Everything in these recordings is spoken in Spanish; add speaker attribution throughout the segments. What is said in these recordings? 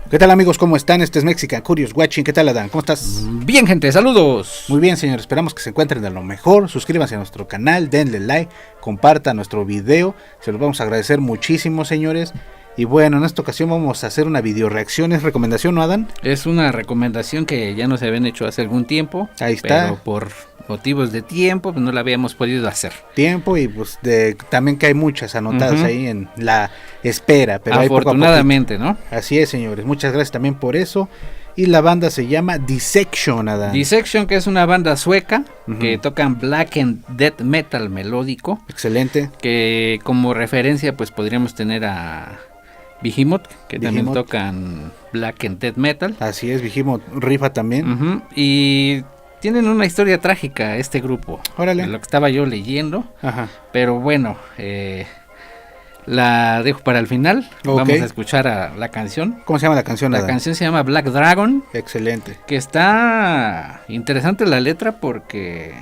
Speaker 1: ¿Qué tal, amigos? ¿Cómo están? Este es Mexican Curious Watching. ¿Qué tal, Adán? ¿Cómo estás?
Speaker 2: Bien, gente, saludos.
Speaker 1: Muy bien, señor. Esperamos que se encuentren de lo mejor. Suscríbanse a nuestro canal, denle like, compartan nuestro video. Se los vamos a agradecer muchísimo, señores. Y bueno, en esta ocasión vamos a hacer una video reacción. ¿Es recomendación, no, Adán?
Speaker 2: Es una recomendación que ya nos habían hecho hace algún tiempo.
Speaker 1: Ahí está.
Speaker 2: Pero por motivos de tiempo, pues no la habíamos podido hacer.
Speaker 1: Tiempo y pues también que hay muchas anotadas ahí en la espera. Pero
Speaker 2: afortunadamente, ¿no?
Speaker 1: Así es, señores. Muchas gracias también por eso. Y la banda se llama Dissection, Adán.
Speaker 2: Dissection, que es una banda sueca que tocan black and death metal melódico.
Speaker 1: Excelente.
Speaker 2: Que como referencia pues podríamos tener a Behemoth, que también tocan black and death metal.
Speaker 1: Así es, Behemoth rifa también.
Speaker 2: Y tienen una historia trágica este grupo.
Speaker 1: Órale.
Speaker 2: Lo que estaba yo leyendo.
Speaker 1: Ajá.
Speaker 2: Pero bueno, la dejo para el final.
Speaker 1: Okay.
Speaker 2: Vamos a escuchar a la canción.
Speaker 1: ¿Cómo se llama la canción?
Speaker 2: La canción se llama Black Dragon.
Speaker 1: Excelente.
Speaker 2: Que está interesante la letra porque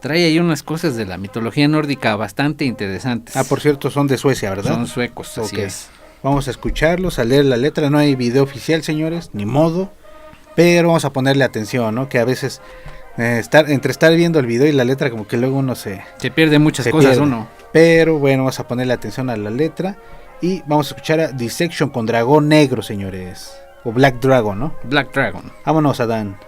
Speaker 2: trae ahí unas cosas de la mitología nórdica bastante interesantes.
Speaker 1: Ah, por cierto, son de Suecia, ¿verdad?
Speaker 2: Son suecos, así es.
Speaker 1: Vamos a escucharlos, a leer la letra. No hay video oficial, señores, ni modo. Pero vamos a ponerle atención, ¿no? Que a veces entre estar viendo el video y la letra, como que luego uno se
Speaker 2: pierde muchas cosas,
Speaker 1: pierde.
Speaker 2: Uno.
Speaker 1: Pero bueno, vamos a ponerle atención a la letra. Y vamos a escuchar a Dissection con Dragón Negro, señores. O Black Dragon, ¿no?
Speaker 2: Black Dragon.
Speaker 1: Vámonos, Adán.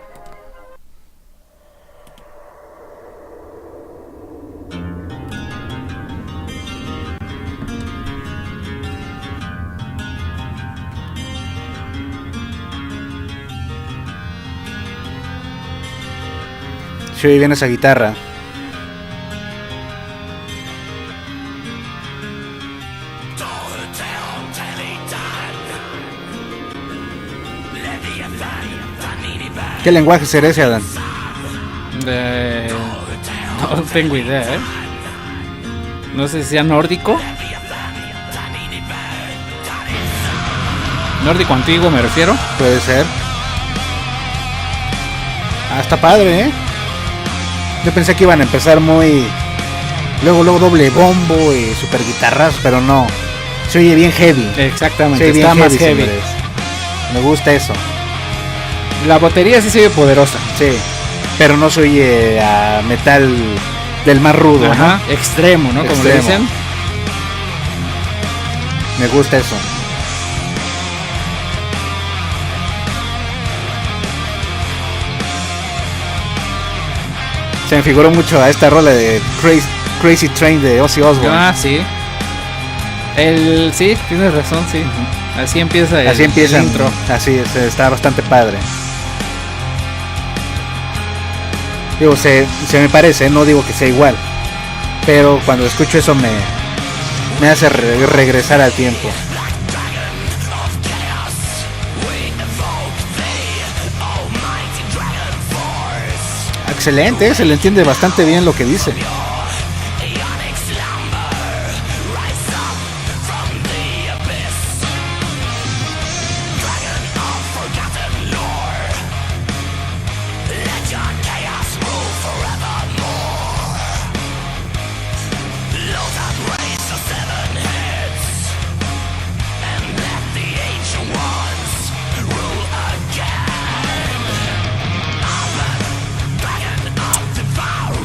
Speaker 1: Se oye bien esa guitarra. ¿Qué lenguaje será ese, Adán?
Speaker 2: No tengo idea, No sé si sea nórdico. Nórdico antiguo me refiero.
Speaker 1: Puede ser. Ah, está padre, Yo pensé que iban a empezar muy... Luego doble bombo y super guitarras, pero no. Se oye bien heavy.
Speaker 2: Exactamente,
Speaker 1: se oye
Speaker 2: está
Speaker 1: bien
Speaker 2: más heavy.
Speaker 1: Señores. Me gusta eso.
Speaker 2: La batería sí se oye poderosa.
Speaker 1: Sí, pero no se oye a metal del más rudo,
Speaker 2: ¿no? Extremo, ¿no? Como le dicen.
Speaker 1: Me gusta eso. Se me figuró mucho a esta rola de Crazy Train de Ozzy Osbourne.
Speaker 2: Ah, sí. Sí, tienes razón, sí. Así empieza
Speaker 1: el intro. Así es, está bastante padre. Digo, se me parece, no digo que sea igual. Pero cuando escucho eso me hace regresar al tiempo. Excelente, se le entiende bastante bien lo que dice.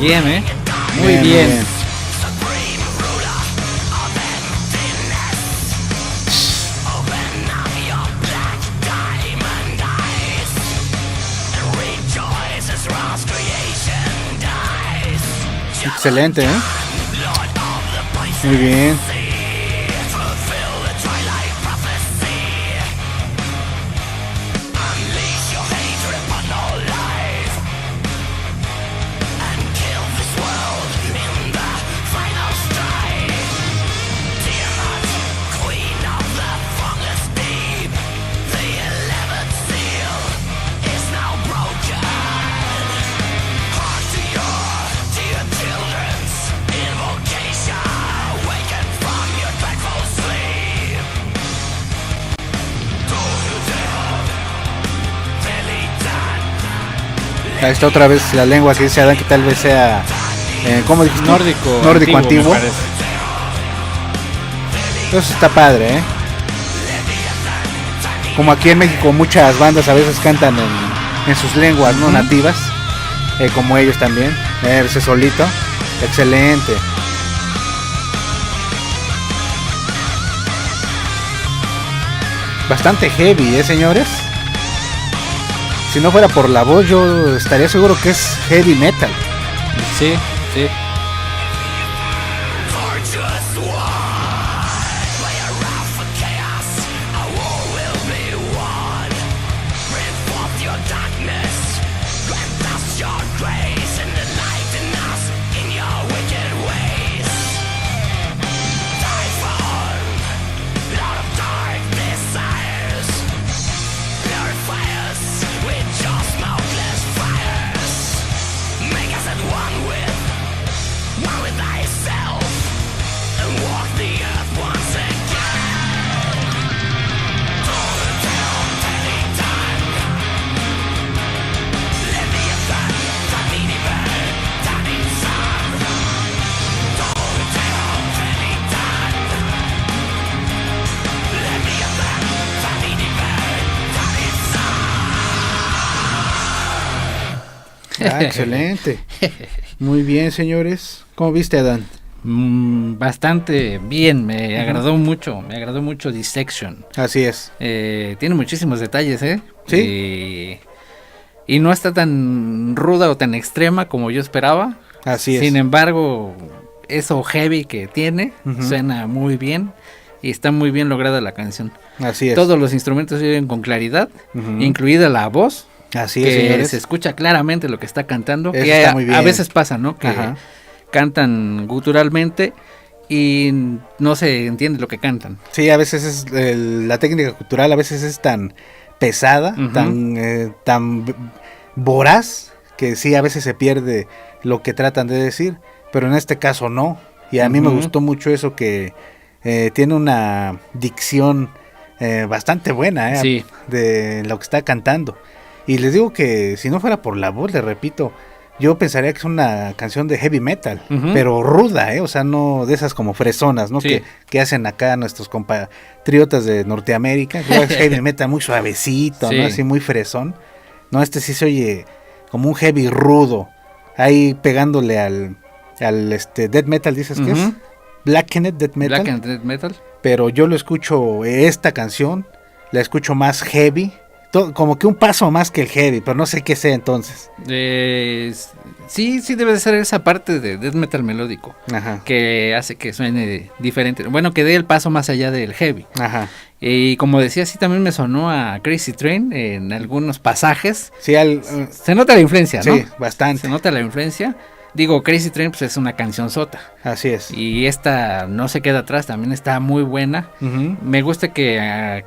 Speaker 2: Bien, Muy bien.
Speaker 1: Excelente, Muy bien. Ahí está otra vez la lengua que dice Adán, que tal vez sea ¿cómo dijiste?
Speaker 2: Nórdico
Speaker 1: antiguo. Entonces está padre, como aquí en México muchas bandas a veces cantan en sus lenguas, ¿no? Nativas, como ellos también, ese solito, excelente. Bastante heavy, señores. Si no fuera por la voz, yo estaría seguro que es heavy metal.
Speaker 2: Sí, sí.
Speaker 1: Ah, excelente. Muy bien, señores. ¿Cómo viste, Adán?
Speaker 2: Bastante bien, me agradó mucho Dissection.
Speaker 1: Así es.
Speaker 2: Tiene muchísimos detalles,
Speaker 1: Sí.
Speaker 2: Y no está tan ruda o tan extrema como yo esperaba.
Speaker 1: Así es.
Speaker 2: Sin embargo, eso heavy que tiene suena muy bien y está muy bien lograda la canción.
Speaker 1: Así es.
Speaker 2: Todos los instrumentos se oyen con claridad, incluida la voz.
Speaker 1: Así
Speaker 2: es,
Speaker 1: que señores.
Speaker 2: Se escucha claramente lo que está cantando.
Speaker 1: Eso
Speaker 2: Que
Speaker 1: está muy bien.
Speaker 2: A veces pasa, ¿no? Que cantan guturalmente y no se entiende lo que cantan.
Speaker 1: Sí, a veces es la técnica cultural, a veces es tan pesada, tan voraz, que sí, a veces se pierde lo que tratan de decir, pero en este caso no. Y a mí me gustó mucho eso, que tiene una dicción bastante buena
Speaker 2: Sí.
Speaker 1: de lo que está cantando. Y les digo que si no fuera por la voz, les repito, yo pensaría que es una canción de heavy metal, pero ruda, o sea, no de esas como fresonas, ¿no?
Speaker 2: Sí.
Speaker 1: Que hacen acá nuestros compatriotas de Norteamérica. Es heavy metal muy suavecito,
Speaker 2: Sí.
Speaker 1: ¿no? Así muy fresón. No, este sí se oye como un heavy rudo, ahí pegándole al death metal, dices que es blackened death metal.
Speaker 2: Blackened Death Metal.
Speaker 1: Pero yo lo escucho, esta canción, la escucho más heavy. Como que un paso más que el heavy, pero no sé qué sea entonces.
Speaker 2: Sí debe de ser esa parte de death metal melódico.
Speaker 1: Ajá.
Speaker 2: Que hace que suene diferente. Bueno, que dé el paso más allá del heavy.
Speaker 1: Ajá.
Speaker 2: Y como decía, sí también me sonó a Crazy Train en algunos pasajes.
Speaker 1: Sí,
Speaker 2: se nota la influencia, ¿no?
Speaker 1: Sí, bastante.
Speaker 2: Se nota la influencia. Digo, Crazy Train pues es una canción sota.
Speaker 1: Así es.
Speaker 2: Y esta no se queda atrás, también está muy buena. Me gusta que a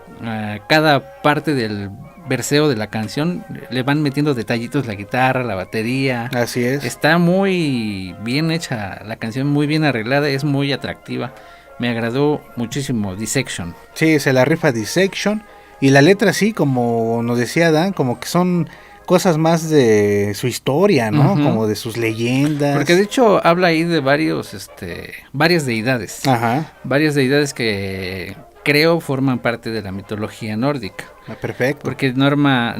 Speaker 2: cada parte del verseo de la canción le van metiendo detallitos, la guitarra, la batería.
Speaker 1: Así es.
Speaker 2: Está muy bien hecha la canción, muy bien arreglada, es muy atractiva. Me agradó muchísimo Dissection.
Speaker 1: Sí, se la rifa Dissection. Y la letra sí, como nos decía Dan, como que son cosas más de su historia, ¿no? Como de sus leyendas.
Speaker 2: Porque de hecho habla ahí de varias deidades.
Speaker 1: Ajá.
Speaker 2: Varias deidades que creo forman parte de la mitología nórdica.
Speaker 1: Perfecto.
Speaker 2: Porque nombra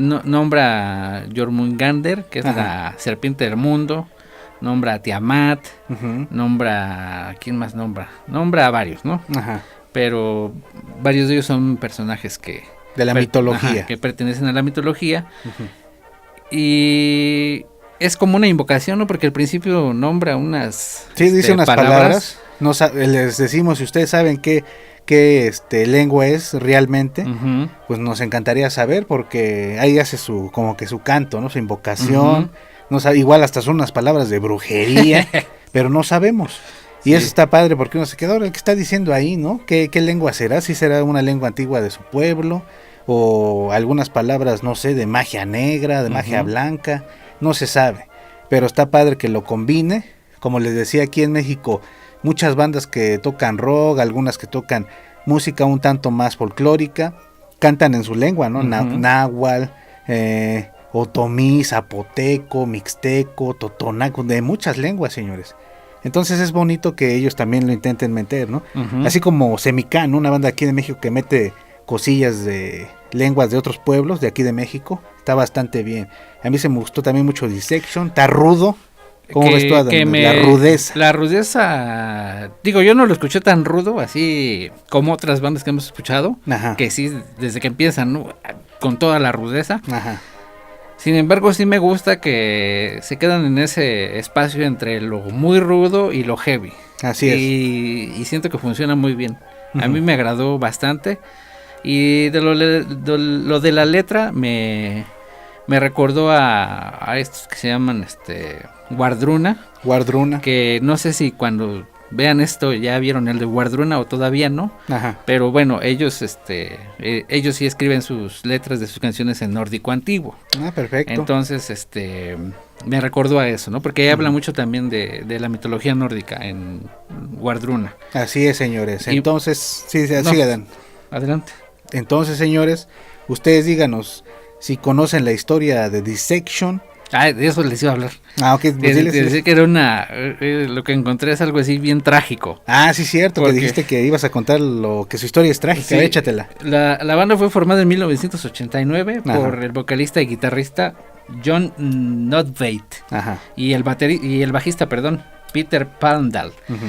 Speaker 2: a Jormungandr, que es la serpiente del mundo. Nombra a Tiamat. Nombra... ¿Quién más nombra? Nombra a varios, ¿no?
Speaker 1: Ajá.
Speaker 2: Pero varios de ellos son personajes que...
Speaker 1: de la mitología.
Speaker 2: Que pertenecen a la mitología. Y es como una invocación, ¿no? Porque al principio nombra unas...
Speaker 1: Sí, dice unas palabras. No les decimos, si ustedes saben qué lengua es realmente, pues nos encantaría saber, porque ahí hace como que su canto, ¿no? Su invocación. No sabe, igual hasta son unas palabras de brujería, pero no sabemos. Y eso está padre, porque uno se queda, ¿qué está diciendo ahí, no? ¿Qué lengua será? ¿Si será una lengua antigua de su pueblo? O algunas palabras, no sé, de magia negra, de magia blanca, no se sabe. Pero está padre que lo combine. Como les decía, aquí en México, muchas bandas que tocan rock, algunas que tocan música un tanto más folclórica, cantan en su lengua, ¿no? Náhuatl, otomí, zapoteco, mixteco, totonaco, de muchas lenguas, señores. Entonces es bonito que ellos también lo intenten meter, ¿no? Así como Semicán, una banda aquí de México que mete cosillas de lenguas de otros pueblos de aquí de México. Está bastante bien. A mí se me gustó también mucho Dissection, está rudo. ¿Cómo ves tú, Adán? La rudeza.
Speaker 2: La rudeza, digo, yo no lo escuché tan rudo, así como otras bandas que hemos escuchado,
Speaker 1: Ajá.
Speaker 2: que sí, desde que empiezan, ¿no?, con toda la rudeza.
Speaker 1: Ajá.
Speaker 2: Sin embargo, sí me gusta que se quedan en ese espacio entre lo muy rudo y lo heavy.
Speaker 1: Así es.
Speaker 2: Y siento que funciona muy bien. A
Speaker 1: Ujú.
Speaker 2: mí me agradó bastante. Y de lo de la letra me recordó a estos que se llaman Wardruna.
Speaker 1: Wardruna.
Speaker 2: Que no sé si cuando vean esto ya vieron el de Wardruna o todavía no.
Speaker 1: Ajá.
Speaker 2: Pero bueno, ellos ellos sí escriben sus letras de sus canciones en nórdico antiguo.
Speaker 1: Ah, perfecto.
Speaker 2: Entonces, me recordó a eso, ¿no? Porque habla mucho también de la mitología nórdica en Wardruna.
Speaker 1: Así es, señores.
Speaker 2: Y-
Speaker 1: Entonces, sí,
Speaker 2: No.
Speaker 1: sigue, Dan.
Speaker 2: Adelante.
Speaker 1: Entonces, señores, ustedes díganos si conocen la historia de Dissection.
Speaker 2: Ah, de eso les iba a hablar.
Speaker 1: Ah, ok. Pues diles.
Speaker 2: Decía que era lo que encontré es algo así bien trágico.
Speaker 1: Ah, sí, cierto, que
Speaker 2: Porque-
Speaker 1: dijiste que ibas a contar que su historia es trágica.
Speaker 2: Sí,
Speaker 1: Échatela.
Speaker 2: la banda fue formada en 1989
Speaker 1: Ajá.
Speaker 2: por el vocalista y guitarrista John Notveit
Speaker 1: Ajá.
Speaker 2: y el bajista, perdón, Peter Palmdal.
Speaker 1: Ujú,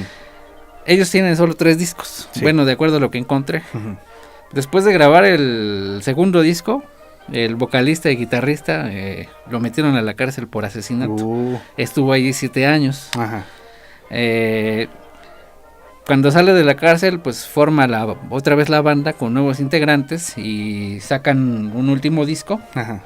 Speaker 2: Ellos tienen solo 3 discos,
Speaker 1: Sí.
Speaker 2: bueno, de acuerdo a lo que encontré.
Speaker 1: ujú.
Speaker 2: Después de grabar el segundo disco, el vocalista y guitarrista lo metieron a la cárcel por asesinato. Estuvo allí 7 años.
Speaker 1: Ajá.
Speaker 2: Cuando sale de la cárcel, pues forma otra vez la banda con nuevos integrantes y sacan un último disco
Speaker 1: Ajá.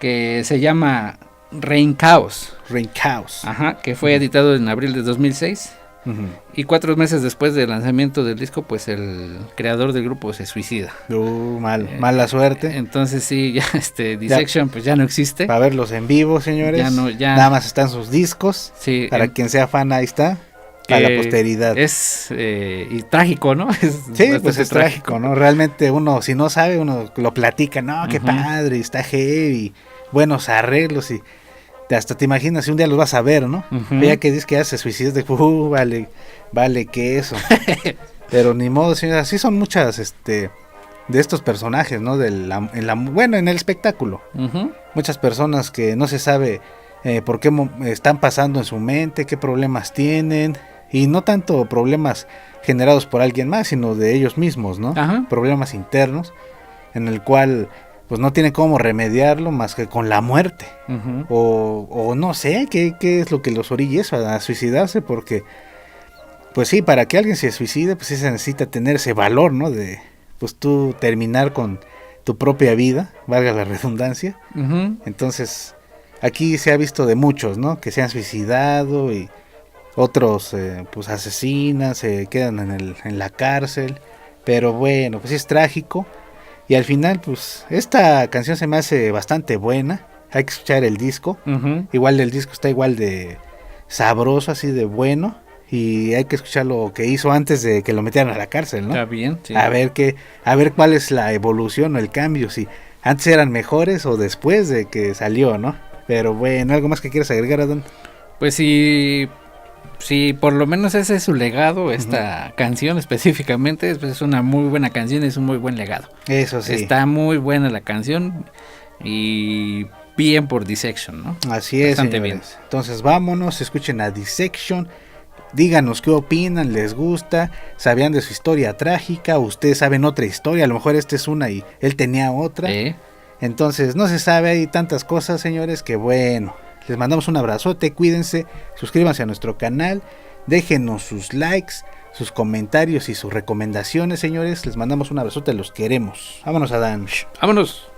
Speaker 2: que se llama Reign Chaos,
Speaker 1: Rain Chaos.
Speaker 2: que fue editado en abril de 2006.
Speaker 1: Ujú.
Speaker 2: Y 4 meses después del lanzamiento del disco, pues el creador del grupo se suicida.
Speaker 1: Mala suerte.
Speaker 2: Entonces sí, ya Dissection pues ya no existe.
Speaker 1: Para verlos en vivo, señores.
Speaker 2: Ya.
Speaker 1: Nada más están sus discos.
Speaker 2: Sí,
Speaker 1: Para quien sea fan, ahí está. Para la posteridad.
Speaker 2: Es y trágico, ¿no?
Speaker 1: Sí, pues
Speaker 2: bastante
Speaker 1: es trágico, ¿no? Realmente uno, si no sabe, uno lo platica. No, qué
Speaker 2: Ujú.
Speaker 1: padre, está heavy. Buenos arreglos y hasta te imaginas si un día los vas a ver, ¿no?
Speaker 2: Ujú.
Speaker 1: Ya que dices que ya se suicidó, vale que eso. Pero ni modo, señores, así son muchas, de estos personajes, ¿no? Bueno, en el espectáculo.
Speaker 2: Ujú.
Speaker 1: Muchas personas que no se sabe por qué están pasando en su mente, qué problemas tienen. Y no tanto problemas generados por alguien más, sino de ellos mismos, ¿no?
Speaker 2: Ajá.
Speaker 1: Problemas internos, en el cual pues no tienen cómo remediarlo más que con la muerte.
Speaker 2: Ujú.
Speaker 1: O no sé qué es lo que los orilla eso, a suicidarse, porque pues sí, para que alguien se suicide, pues sí se necesita tener ese valor, ¿no? De pues tú terminar con tu propia vida, valga la redundancia.
Speaker 2: Ujú.
Speaker 1: Entonces, aquí se ha visto de muchos, ¿no? Que se han suicidado y otros pues asesinan, se quedan en la cárcel. Pero bueno, pues sí es trágico. Y al final, pues esta canción se me hace bastante buena. Hay que escuchar el disco.
Speaker 2: Ujú.
Speaker 1: Igual el disco está igual de sabroso, así de bueno. Y hay que escuchar lo que hizo antes de que lo metieran a la cárcel, ¿no?
Speaker 2: Está bien, sí.
Speaker 1: A ver cuál es la evolución o el cambio, si antes eran mejores o después de que salió, ¿no? Pero bueno, ¿algo más que quieras agregar, Adán?
Speaker 2: Pues si por lo menos ese es su legado, esta canción específicamente, pues es una muy buena canción, es un muy buen legado.
Speaker 1: Eso sí.
Speaker 2: Está muy buena la canción y bien por Dissection, ¿no?
Speaker 1: Así es,
Speaker 2: Bastante
Speaker 1: señores.
Speaker 2: bien.
Speaker 1: Entonces vámonos, escuchen a Dissection. Díganos qué opinan, les gusta, sabían de su historia trágica, ustedes saben otra historia, a lo mejor esta es una y él tenía otra. Entonces no se sabe, hay tantas cosas, señores, que bueno, les mandamos un abrazote, cuídense, suscríbanse a nuestro canal, déjenos sus likes, sus comentarios y sus recomendaciones, señores, les mandamos un abrazote, los queremos. Vámonos, Adán.
Speaker 2: Vámonos.